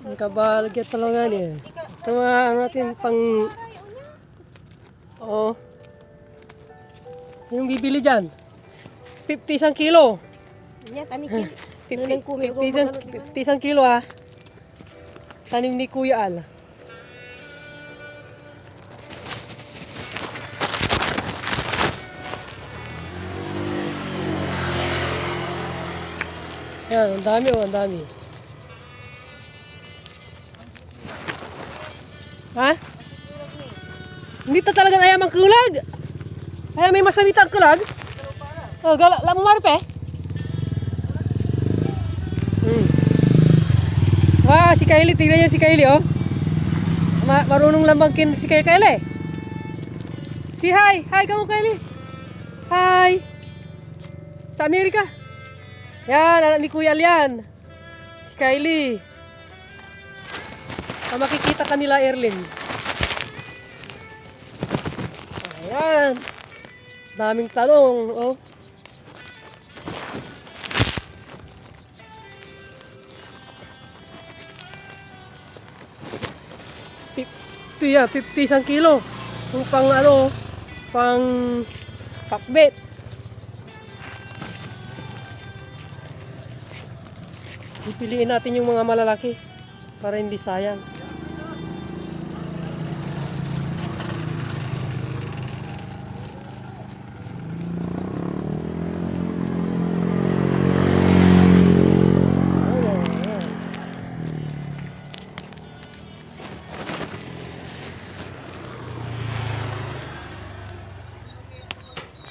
Ang kabaligya talaga niya. Ito mga ano natin pang... Oo. Yung bibili dyan? 50 isang kilo. Yan, tanikin. 50 isang kilo ah. Tanim ni Kuya Al. Yan, ang dami oh, ang dami. Ha? Hindi ta talaga ayam ang kulag. Ay may masamit ang kulag. Oh, gala la mo marpe. Wah, si Kylie, tingnan niyo si Kylie oh. Marunong lamangkin si Kylie. Si hi, hi kamu Kylie. Hi. Sa Amerika. Yan, anak ni Kuya Lian. Si Kylie. Makikita kanila Erlin. Ayan. Daming talong, oh. Yeah, 50 isang kilo. Yung pang ano, pang pakbet. Pipiliin natin yung mga malalaki para hindi sayang.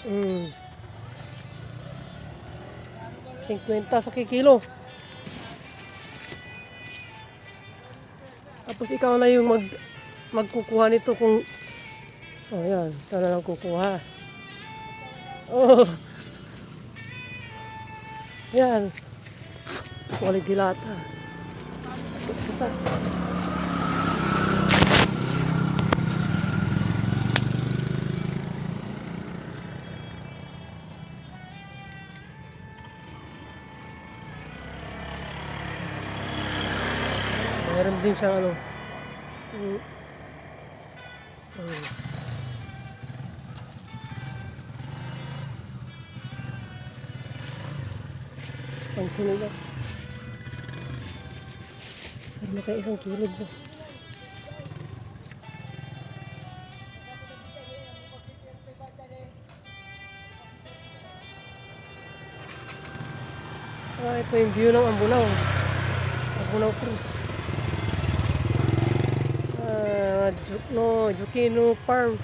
Mm. 50 sa kilo. Tapos ikaw na yung magkukuha nito kung oh yan, ikaw na lang kukuha. Oh. Yan. Quality lata. Ito. Meron din siyang ano. Pansin nila. Meron na kayo isang kilo dyan. Ito yung view ng Ambulaw. Ambulaw Cruise. Jukino Farm.